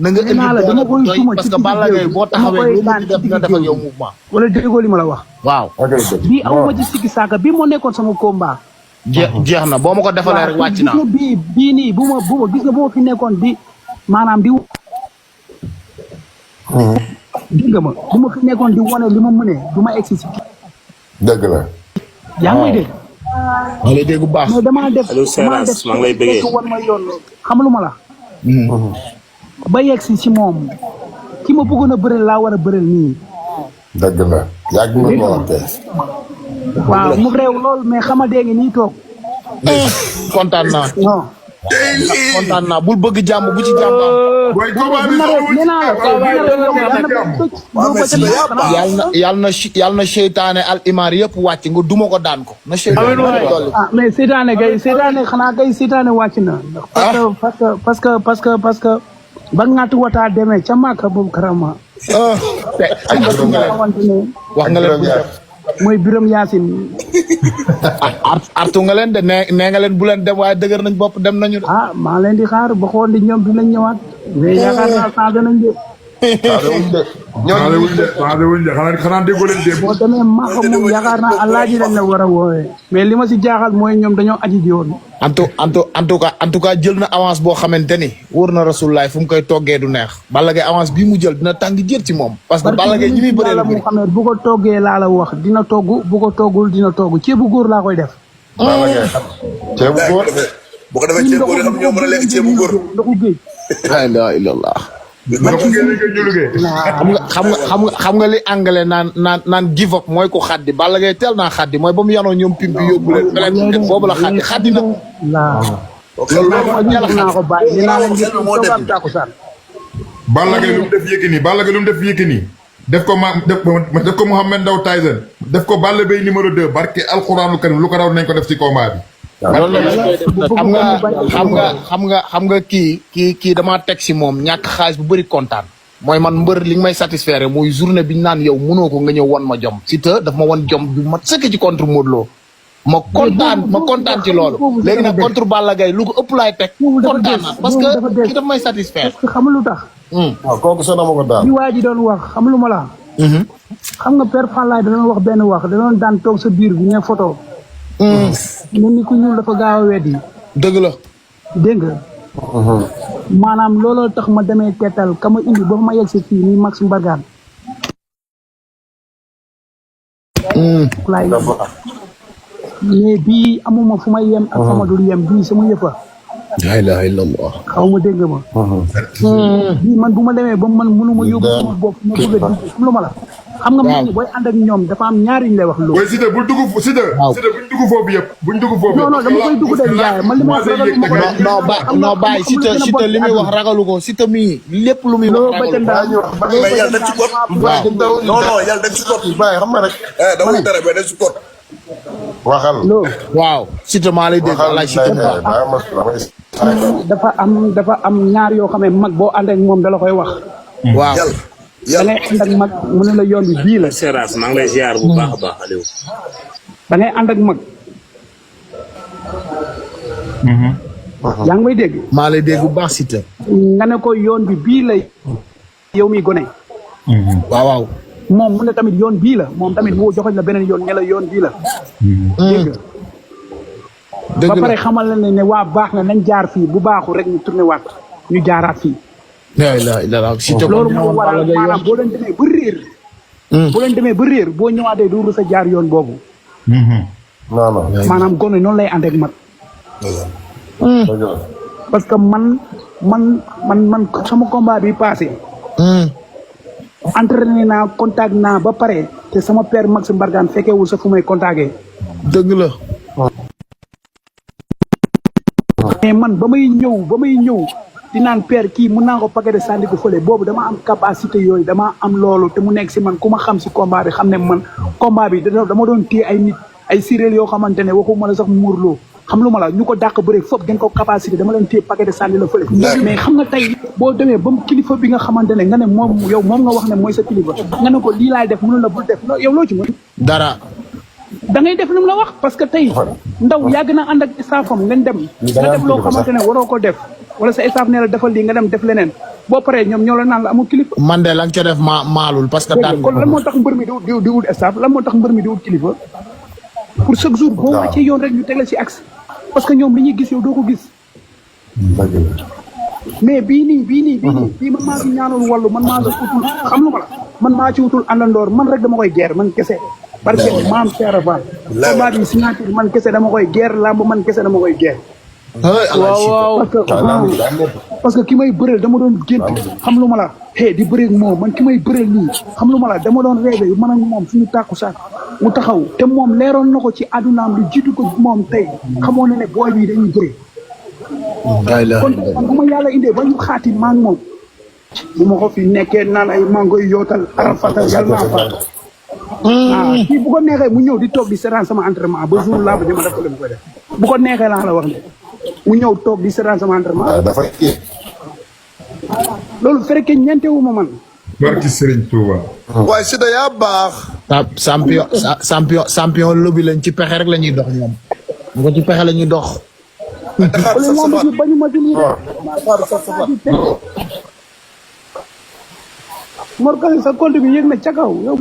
na nga indi dama koy suma parce que Balla Gaye boo taxawee lu mu def na def ak yow mouvement. wala déggoo li ma la wax. waaw. bii amuma ci sikki saaka bii moo nekkoon sama combat. jeex na boo ma ko defalee rek wàcc naa. bii nii bu ma gis nga bu ma fi nekkoon di maanaam di. dégg nga ma bu ma fi nekkoon di wane li ma mënee du ma egsi si. dëgg la. yaa ngi may dégg. maa lay dégg bu baax. mais damaa def maa ngi lay bëggee wan ma yoon xam lu ma la. ba yegsi si moom ki ma bëggoon a bëreel laa war a bëreel nii. dëgg la yàgg nga ko wax tey. waaw mu réew lool mais xama dee ngi nii toog. kontaan naa. non. kontaan naa bul bëgg jàmm bu ci jàmm am. booy combat bi yàlla na seytaane al imaar yëpp wàcc nga duma ko daan ko. na seytaane dolli. ah mais seytaane xanaa kay seytaane wàcc na. parce que ba ngaatu wataa demee ca Màkka boobu karama. wax nga leen mooy Biram Yaasin. artu nga leen de nee nga leen bu leen dem waaye dëgër nañ bopp dem nañu de. ah maa leen di xaar ba xool di ñoom dinañ ñëwaat. mais yaakaar naa changé nañ de. wuñ de xanaa déggoo leen de. boo demee Màkka moom yaakaar naa alaaji lañ la war a woowee. mais li ma si jaaxal mooy ñoom dañoo aji ji woon. en tout cas jël na avance boo xamante ni wóor na Rasulullah fu mu koy toggee du neex. Balla Gaye avance bii mu jël dina tàng jër ci moom. parce que Balla Gaye ñi muy bëree la bëri. bu ko toggee laa la wax dina togg bu ko toggul dina togg ceebu góor laa koy def. Balla Gaye ceebu góor. bu ko defee ceebu góor yi xam ñoo mën a lekk ceebu góor. ndoxu géej. la ilaha illallah. xam nga li anglais naan give up mooy ko xaddi Balla Gaye teel naa xaddi mooy ba mu yanoo ñoom pimpi yóbbu leen boobu la xaddi na. naa ko bàyyi dinaa leen gis toogaat tàkkusaan. Balla Gaye lu mu def Yékini Balla Gaye lu mu def Yékini def ko Mohamed Ndao Tyson def ko Balla Gaye numéro 2 barke alxuraanu karim lu ko raw nañ ko def ci combat bi. xam nga kii damaa teg si moom ñàkk xaalis bu bëri kontaan. mooy man mbër li nga may satisfaire mooy journée bi ñu naan yow mënoo ko nga ñëw won ma jom. Siteu daf ma won jom bi ma sëkk ci contre Modou Lo. ma kontaan ci loolu. léegi nag contre Balla Gaye lu ko ëpp laay teg. kontaan naa parce que kii daf may satisfaire. parce que xam lu tax. waaw kooku sonn ma ko daal. li waa ji doon wax xam lu ma la. xam nga Père Fallaye da doon wax benn wax da doon daan toog sa biir bi ne photo. mel ni ku ñuul dafa gaaw a weddi. dëgg la. dégg nga. maanaam looloo tax ma demee teetal ka ma indi ba ma yegg si fii nii Max Mbargane. mais bii amuma fu may yem ak sama dul yem bii sama yëfa. la ilaha illallah. xaw ma dégg ma. bii man bu ma demee ba man mënuma yóbbu sama bopp ma bëgg a dugg xam lu ma la. xam nga man booy ànd ak ñoom dafa am ñaari ñu lay wax loolu. waaye Siteu buñ dugg foofu yëpp buñ dugg foofu. non dama koy dugg de Ndiaye man li ma wax ragal ma ko. non bàyyi Siteu li muy wax ragalu ko Siteu mii lépp lu muy wax ragalu ko. mais yàlla dañ ci kot. non yàlla dañ ci kot. bàyyi xam nga rek. dama dara mais dañ ci kot. waxal. waaw Siteu maa lay dégg walaay Siteu dafa am ñaar yoo xam ne mag boo ànd ak moom dala koy wax. waaw. da ngay ànd ak mag mu ne la yoon bi bii la. Seras maa ngi lay ziar bu baax a baax Aliou. da ngay ànd ak mag. yaa ngi may dégg. maa lay dégg bu baax Siteu. nga ne ko yoon bi bii la yow mi gone. waaw. moom mu ne tamit yoon bii la moom tamit mu joxoñ la beneen yoon ne la yoon bii la. dégg nga. ba pare xamal la ne waa baax na nañ jaar fii bu baaxul rek ñu tourné waat ñu jaaraat fii. loolu moo waral maanaam boo leen demee ba réer. boo leen demee ba réer boo ñëwaatee du rus a jaar yoon boobu. non. maanaam gone noonu lay ànd ak mag. parce que man sama combat bi passé. entraîné naa contact naa ba pare te sama père Max Mbargane fekkeewul sa fu may contacté. dëgg la. mais man ba may ñëw di naan père kii mun naa ko paquet de sànni ko fële boobu dama am capacité yooyu dama am loolu te mu nekk si man ku ma xam si combat bi xam ne man combat bi dama doon téye ay nit ay siréel yoo xamante ne waxuma la sax muurloo xam lu ma la ñu ko dàq bëre foofu gën ko capacité dama leen téye paquet de sànni la fële. mais xam nga tey boo demee ba mu kilifa bi nga xamante ne nga ne moom nga wax ne mooy sa kilifa nga ne ko lii laay def mënu la bul def yow loo ci mën. dara. da ngay def lu mu la wax parce que tey ndaw yàgg na ànd ak staffam ngeen dem nga def loo xamante ne waroo ko def wala sa staff ne la defal lii nga dem def leneen boo paree ñoom ñoo la naan la amul kilifa. man de la nga ca def maalul parce que daan kon lan moo tax mbër mi di wut staff lan moo tax mbër mi di wut kilifa pour chaque jour boo wàccee yoon rek ñu teg la ci axe parce que ñoom li ñuy gis yow doo ko gis. mais bii man maa ci ñaanul wàllu man maa ci utul xam lu ma la man maa ci utul àndandoor man rek dama koy geer man kese. parce que maam Cheikh Fall. combat bi signature man kese dama koy geer lamb man kese dama koy geer. waaw parce que ki may bëreel dama doon gént xam lu ma la di bëreeg moom man ki may bëreel nii xam lu ma la dama doon rêvé man ak moom suñu tàkku sax mu taxaw te moom leeroon na ko ci àddunaam lu jiitu ko moom tey xamoon na ne booy bi dañuy bëri kon man bu ma yàlla indee ba ñu xaati maa ngi moom bu ma ko fi nekkee naan ay mangoy yootal arafatal yàlla naa fa kii bu ko neexee mu ñëw di toog di seetaan sama entraînement ba jour laa ba jëma def ko leen koy def bu ko neexee laa la wax ne mu ñëw toog di seetaan sama entraînement dafa loolu fekkee ñeentewu ma man barki Serigne Touba. waaye Siteu yaa baax. champion lobby lañ ci pexe rek la ñuy dox ñoom bu ko ci pexe la ñuy dox wala moom bi bañu ma jël Mor Kane sa compte bi yéeg na ca kaw yow